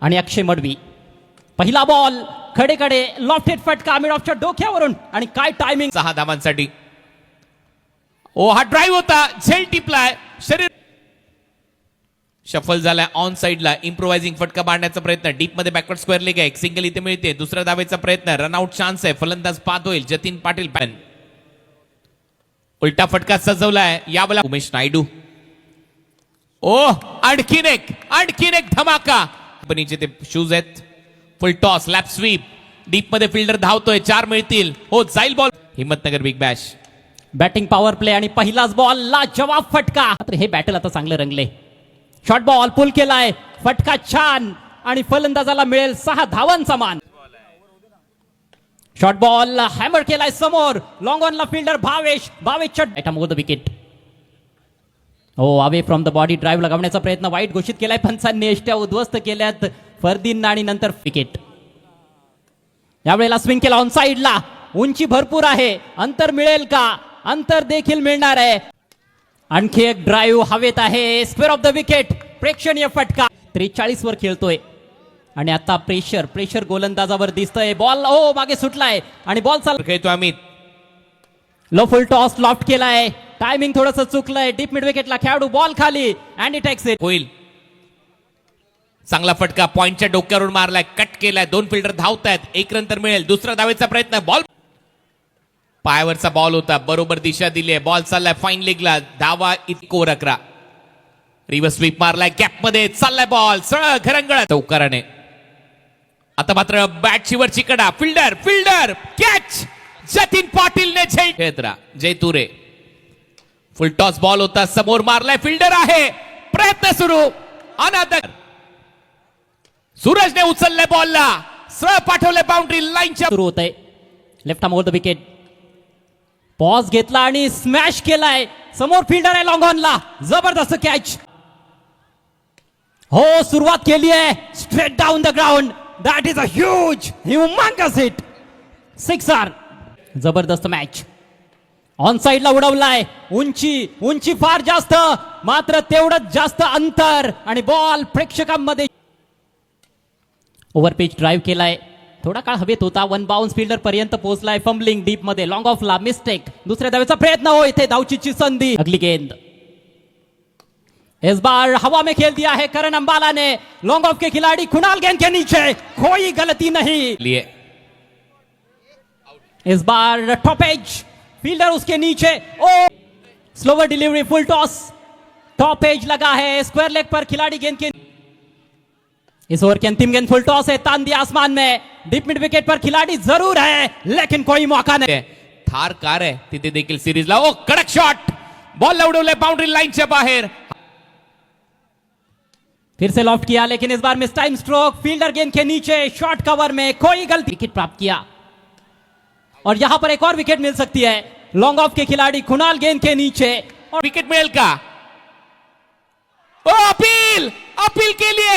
आणि अक्षय मडवी. पहिला ball खडेकडे lofted फटका मिड ऑफच्या डोक्यावरून आणि काय टायमिंग. 6 धावांसाठी. ओ हा ड्राईव्ह होता, झेल टिपलाय, शरीर शफल झालाय ऑन साइडला. इम्प्रोवायझिंग फटका मारण्याचा प्रयत्न, डीप मध्ये बॅकवर्ड स्क्वेअर लेग आहे, एक सिंगल इथे मिळते. दुसऱ्या धावेचा प्रयत्न, रनआउट चान्स आहे, फलंदाज बाद होईल. जतीन पाटील पॅन उलटा फटका सजवलाय यावेळेला उमेश नायडू. ओ आणखीन एक धमाका. कंपनीचे ते शूज आहेत. Full toss, lap sweep, deep मध्ये फिल्डर धावतोय, 4 मिळतील. हो जाईल ball. Himmatnagar big bash. Batting power play आणि पहिलाच बॉल ला जवाब फटका. मात्र हे बॅटल आता चांगले रंगले. शॉर्ट बॉल पुल केलाय, फटका छान आणि फलंदाजाला मिळेल 6 धावांचा मान. शॉर्ट बॉल हॅमर केलाय समोर, लॉंग ऑनला फिल्डर भावेशच्या मोद विकेट. हो away from the body drive लगावण्याचा प्रयत्न वाईट घोषित केलाय. पंचांनी एष्ट्या उद्ध्वस्त केल्यात फरदीन आणि नंतर विकेट. यावेळेला स्विंग केला ऑन साइडला, उंची भरपूर आहे, अंतर मिळेल का? अंतर देखील मिळणार आहे. आणखी एक ड्राईव्ह हवेत आहे, स्क्वेअर ऑफ द विकेट. प्रेक्षणीय फटका. 43 वर खेळतोय आणि आता प्रेशर गोलंदाजावर दिसतंय. बॉल ओ मागे सुटलाय आणि बॉल खेळतो अमित. लो फुल टॉस लॉफ्ट केलाय, टायमिंग थोडंसं चुकलंय. डीप मिड विकेटला खेळाडू, बॉल खाली अँड इट टेक्स इट. होईल. चांगला फटका पॉइंटच्या डोक्यावरून मारलाय, कट केलाय. 2 फिल्डर धावतायत, 1 रन तर मिळेल. दुसरा धावेचा प्रयत्न, बॉल पायावरचा बॉल होता, बरोबर दिशा दिली आहे. बॉल चाललाय फाईन लेगला, धावा इतकोर 11. रिव्हर्स स्वीप मारलाय, गॅप मध्ये चाललाय बॉल, सरळ घरंगळ चौकाराने. आता मात्र बॅटची वरची कडा, फिल्डर कॅच. जतीन पाटील ने क्षेत्रा जय तुरे. फुल टॉस बॉल होता, समोर मारलाय, फिल्डर आहे, प्रयत्न सुरू. अनादर सूरजने उचलले बॉलला, सरळ पाठवले बाउंड्री लाईनच्या. सुरू होत आहे. Left arm over the wicket. Pause घेतला आणि स्मॅश केलाय. समोर फिल्डर आहे लॉंग ऑनला, जबरदस्त कॅच. हो सुरुवात केली आहे, straight down the ground. That is a humongous hit. 6 जबरदस्त मॅच. ऑन साइडला उडवलाय, उंची फार जास्त, मात्र तेवढंच जास्त अंतर आणि बॉल प्रेक्षकांमध्ये. ओव्हरपिच ड्राईव्ह केलाय, थोडा काळ हवेत होता. 1 बाउन्स फिल्डर पर्यंत पोहोचलाय. फंबलिंग डीप मध्ये, लॉंग ऑफ ला मिस्टेक. दुसऱ्या धावेचा प्रयत्न, हो इथे धावचीची संधी. अगली गेंद इस बार हवा में खेल दिया है करण अंबाला ने. लॉन्ग ऑफ के खिलाड़ी कुणाल गेंद के नीचे, कोई गलती नहीं लिए. इस बार टॉप एज, फील्डर उसके नीचे. Oh slower delivery, full toss, top edge लगा है, स्क्वायर लेग पर खिलाड़ी गेंद के. इस ओवर की अंतिम गेंद फुल टॉस है, तान दिया आसमान में. डीप मिड विकेट पर खिलाड़ी जरूर है लेकिन कोई मौका नहीं. थार कार आहे तिथे देखील सिरीजला. ओ कडक शॉट, बॉल उडवले बाउंड्री लाईनच्या बाहेर. फिर से लॉफ्ट किया लेकिन इस बार मिस टाइम स्ट्रोक. फील्डर गेंद के नीचे, शॉर्ट कवर में, कोई गलती. विकेट प्राप्त किया और यहां पर एक और विकेट मिल सकती है. लॉन्ग ऑफ के खिलाड़ी कुणाल गेंद के नीचे और विकेट मिळेल का? ओ अपील के लिए